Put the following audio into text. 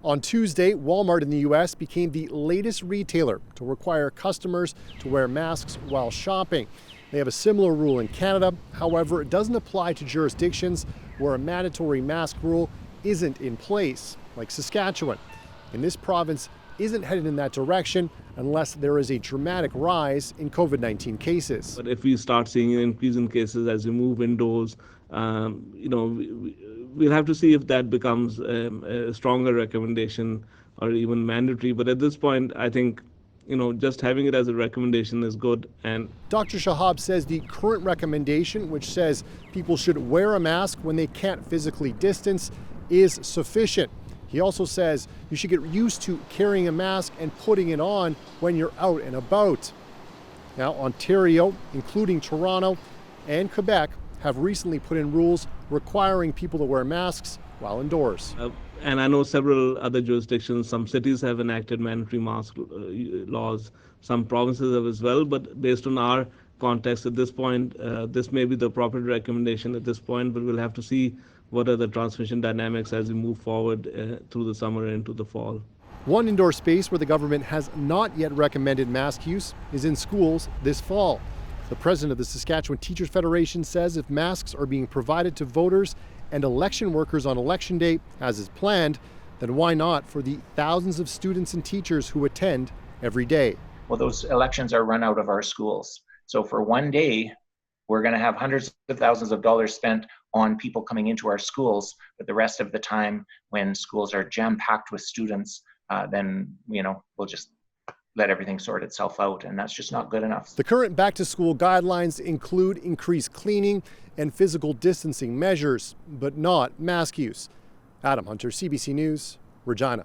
On Tuesday, Walmart in the U.S. became the latest retailer to require customers to wear masks while shopping. They have a similar rule in Canada. However, it doesn't apply to jurisdictions where a mandatory mask rule isn't in place, like Saskatchewan. And this province isn't headed in that direction unless there is a dramatic rise in COVID-19 cases. But if we start seeing an increase in cases as we move indoors, we'll have to see if that becomes a stronger recommendation or even mandatory. But at this point, I think just having it as a recommendation is good. And Dr. Shahab says the current recommendation, which says people should wear a mask when they can't physically distance, is sufficient. He also says you should get used to carrying a mask and putting it on when you're out and about. Now, Ontario, including Toronto and Quebec, have recently put in rules requiring people to wear masks while indoors. And I know several other jurisdictions, some cities have enacted mandatory mask laws, some provinces have as well, but based on our context at this point, this may be the appropriate recommendation at this point, but we'll have to see what are the transmission dynamics as we move forward through the summer and into the fall. One indoor space where the government has not yet recommended mask use is in schools this fall. The president of the Saskatchewan Teachers Federation says if masks are being provided to voters and election workers on election day, as is planned, then why not for the thousands of students and teachers who attend every day? Well, those elections are run out of our schools. So for one day, we're going to have hundreds of thousands of dollars spent on people coming into our schools, but the rest of the time when schools are jam-packed with students, then we'll just let everything sort itself out, and that's just not good enough. The current back-to-school guidelines include increased cleaning and physical distancing measures, but not mask use. Adam Hunter, CBC News, Regina.